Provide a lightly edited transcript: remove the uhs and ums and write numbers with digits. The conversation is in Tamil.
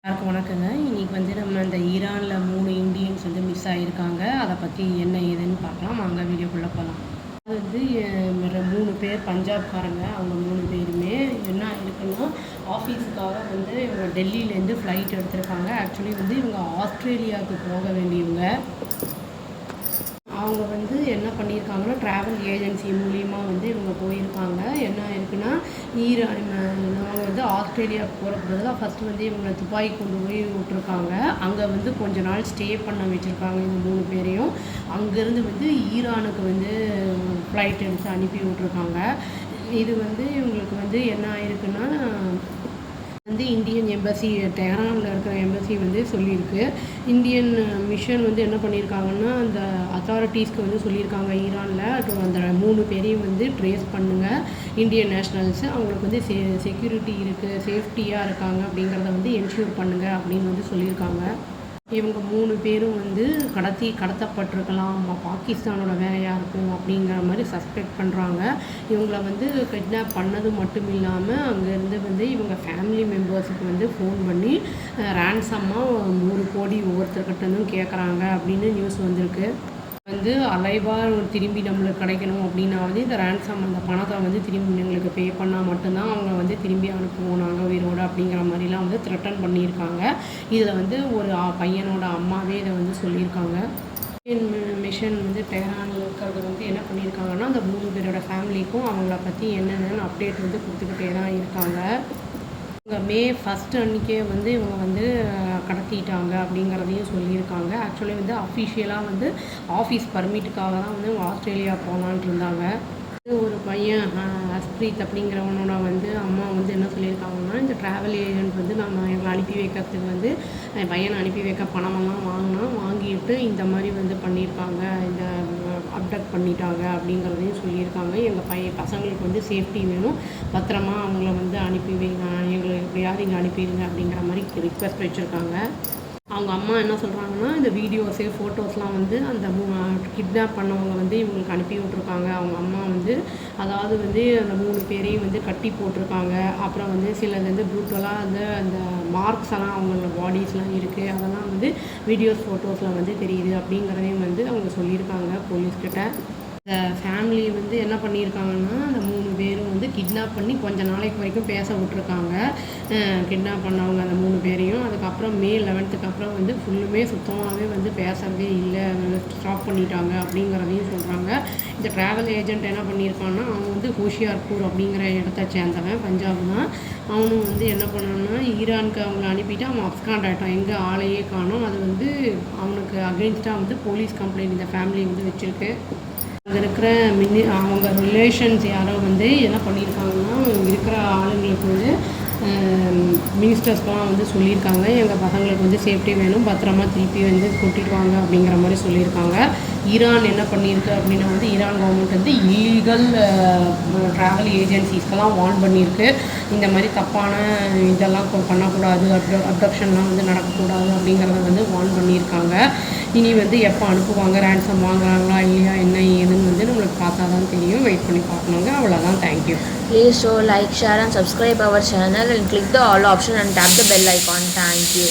எல்லாருக்கும் வணக்கங்க. இன்னைக்கு வந்து நம்ம இந்த ஈரான்ல 3 இந்தியன்ஸ் வந்து மிஸ் ஆகியிருக்காங்க. அதை பற்றி என்ன ஏதுன்னு பார்க்கலாம். வாங்க வீடியோக்குள்ளே போகலாம். அது வந்து 3 பேர் பஞ்சாப்காரங்க. அவங்க 3 பேருமே என்ன ஆயிருக்குன்னா, ஆஃபீஸுக்காக வந்து இவங்க டெல்லியிலேருந்து ஃப்ளைட் எடுத்திருக்காங்க. ஆக்சுவலி வந்து இவங்க ஆஸ்திரேலியாவுக்கு போக வேண்டியவங்க. அவங்க வந்து என்ன பண்ணியிருக்காங்கன்னா, ட்ராவல் ஏஜென்சி மூலிமா வந்து இவங்க போயிருக்காங்க. என்ன ஆயிருக்குன்னா, அவங்க வந்து ஆஸ்திரேலியாவுக்கு போகிறதுக்கு பதிலாக ஃபஸ்ட்டு வந்து இவங்களை துபாய் கொண்டு போய் விட்ருக்காங்க. அங்கே வந்து கொஞ்ச நாள் ஸ்டே பண்ண வச்சுருக்காங்க இந்த 3 பேரையும். அங்கேருந்து வந்து ஈரானுக்கு வந்து ஃப்ளைட் எடுத்து அனுப்பி விட்ருக்காங்க. இது வந்து இவங்களுக்கு வந்து என்ன ஆயிருக்குன்னா, வந்து இந்தியன் எம்பசி டெஹரானில் இருக்கிற எம்பசி வந்து சொல்லியிருக்கு. இந்தியன் மிஷன் வந்து என்ன பண்ணியிருக்காங்கன்னா, அந்த அத்தாரிட்டிஸ்க்கு வந்து சொல்லியிருக்காங்க ஈரானில் அந்த 3 பேரையும் வந்து ட்ரேஸ் பண்ணுங்கள். இந்தியன் நேஷ்னல்ஸு அவங்களுக்கு வந்து செக்யூரிட்டி இருக்குது, சேஃப்டியாக இருக்காங்க அப்படிங்கிறத வந்து என்ஷூர் பண்ணுங்கள் அப்படின்னு வந்து சொல்லியிருக்காங்க. இவங்க 3 பேரும் வந்து கடத்தப்பட்டிருக்கலாம், பாகிஸ்தானோட வேலையாக இருக்கும் அப்படிங்கிற மாதிரி சஸ்பெக்ட் பண்ணுறாங்க. இவங்கள வந்து கிட்னாப் பண்ணது மட்டும் இல்லாமல் அங்கேருந்து வந்து இவங்க ஃபேமிலி மெம்பர்ஸுக்கு வந்து ஃபோன் பண்ணி ரேன்சமாக 100 கோடி ஒவ்வொருத்தர்கிட்டருந்தும் கேட்குறாங்க அப்படின்னு நியூஸ் வந்திருக்கு. வந்து அலைவாக திரும்பி நம்மளுக்கு கிடைக்கணும் அப்படின்னாவது இந்த ரேன்சம் அந்த பணத்தை வந்து திரும்பி எங்களுக்கு பே பண்ணால் மட்டும்தான் அவங்க வந்து திரும்பி அனுப்புவோம் நாங்கள் உயிரோடு அப்படிங்கிற மாதிரிலாம் வந்து த்ரெட்டன் பண்ணியிருக்காங்க. இதில் வந்து ஒரு பையனோட அம்மாவே இதை வந்து சொல்லியிருக்காங்க. மிஷன் வந்து டெஹரானில் இருக்கிறது வந்து என்ன பண்ணியிருக்காங்கன்னா, அந்த 3 பேரோட ஃபேமிலிக்கும் அவங்கள பற்றி என்னென்னு அப்டேட் வந்து கொடுத்துக்கிட்டே தான் இருக்காங்க. இவங்க மே 1 அன்றைக்கே வந்து இவங்க வந்து கடத்திட்டாங்க அப்படிங்கிறதையும் சொல்லியிருக்காங்க. ஆக்சுவலி வந்து அஃபிஷியலாக வந்து ஆஃபீஸ் பர்மிட்டுக்காக தான் வந்து இவங்க ஆஸ்திரேலியா போகலான்ட்டு இருந்தாங்க. ஒரு பையன் ஹஸ்ப்ரீத் அப்படிங்கிறவனோட வந்து அம்மா வந்து என்ன சொல்லியிருக்காங்கன்னா, இந்த ட்ராவல் ஏஜென்ட் வந்து நம்ம எங்களை அனுப்பி வைக்கிறதுக்கு வந்து பையனை அனுப்பி வைக்க பணமெல்லாம் வாங்கிட்டு இந்த மாதிரி வந்து பண்ணியிருக்காங்க, இந்த அப்டக்ட் பண்ணிட்டாங்க அப்படிங்கிறதையும் சொல்லியிருக்காங்க. எங்கள் பசங்களுக்கு வந்து சேஃப்டி வேணும், பத்திரமா அவங்கள வந்து அனுப்பி வைங்க, எங்களை எப்படியாவது இங்கே அனுப்பிடுங்க அப்படிங்கிற மாதிரி ரிக்வெஸ்ட் வச்சுருக்காங்க. அவங்க அம்மா என்ன சொல்கிறாங்கன்னா, இந்த வீடியோஸு ஃபோட்டோஸ்லாம் வந்து அந்த கிட்னாப் பண்ணவங்க வந்து இவங்களுக்கு அனுப்பி விட்ருக்காங்க. அவங்க அம்மா வந்து அதாவது வந்து அந்த 3 பேரையும் வந்து கட்டி போட்டிருக்காங்க. அப்புறம் வந்து சிலது வந்து ப்ரூட்டலாக வந்து அந்த மார்க்ஸ் எல்லாம் அவங்களோட பாடிஸ்லாம் இருக்குது, அதெல்லாம் வந்து வீடியோஸ் ஃபோட்டோஸில் வந்து தெரியுது அப்படிங்கிறதையும் வந்து அவங்க சொல்லியிருக்காங்க போலீஸ்கிட்ட. இந்த ஃபேமிலி வந்து என்ன பண்ணியிருக்காங்கன்னா, அந்த 3 பேரும் வந்து கிட்னாப் பண்ணி கொஞ்ச நாளைக்கு வரைக்கும் பேச விட்ருக்காங்க. கிட்னாப் பண்ணவங்க அந்த 3 பேரையும். அதுக்கப்புறம் மே 11க்கு அப்புறம் வந்து ஃபுல்லுமே சுத்தமாகவே வந்து பேசுகிறதே இல்லை, ஸ்டாப் பண்ணிட்டாங்க அப்படிங்கிறதையும் சொல்கிறாங்க. இந்த ட்ராவல் ஏஜென்ட் என்ன பண்ணியிருக்கான்னா, அவன் வந்து ஹோஷியார்பூர் அப்படிங்கிற இடத்த சேர்ந்தவன், பஞ்சாப் தான். அவனும் வந்து என்ன பண்ணான்னா, ஈரானுக்கு அவங்கள அனுப்பிட்டு அவன் அப்ஸ்காண்ட் ஆகிட்டான், எங்கே ஆளையே காணோம். அது வந்து அவனுக்கு அகெயின்ஸ்டாக வந்து போலீஸ் கம்ப்ளைண்ட் இந்த ஃபேமிலி வந்து வச்சுருக்கு. அங்கே இருக்கிற அவங்க ரிலேஷன்ஸ் யாரோ வந்து என்ன பண்ணியிருக்காங்கன்னா, இருக்கிற ஆளுங்களுக்கு வந்து மினிஸ்டர்ஸ்லாம் வந்து சொல்லியிருக்காங்க, எங்கள் பசங்களுக்கு வந்து சேஃப்டி வேணும், பத்திரமா திருப்பி வந்து கூட்டிட்டு வாங்க அப்படிங்கிற மாதிரி சொல்லியிருக்காங்க. ஈரான் என்ன பண்ணியிருக்கு அப்படின்னா வந்து ஈரான் கவர்மெண்ட் வந்து இல்லீகல் ட்ராவல் ஏஜென்சிஸ்க்கெல்லாம் வார்ன் பண்ணியிருக்கு. இந்த மாதிரி தப்பான இதெல்லாம் பண்ணக்கூடாது, அப்டக்ஷன்லாம் வந்து நடக்கக்கூடாது அப்படிங்கிறத வந்து வார்ன் பண்ணியிருக்காங்க. இனி வந்து எப்போ அனுப்புவாங்க, ரேன்சம் வாங்குறாங்களா இல்லையா என்ன ஏதுன்னு வந்து நம்மளுக்கு பார்த்தா தான் தெரியும். வெயிட் பண்ணி பார்க்கணுங்க. அவ்வளோதான். Thank you. Please show like, share and subscribe our channel and click the all option and tap the bell icon. Thank you.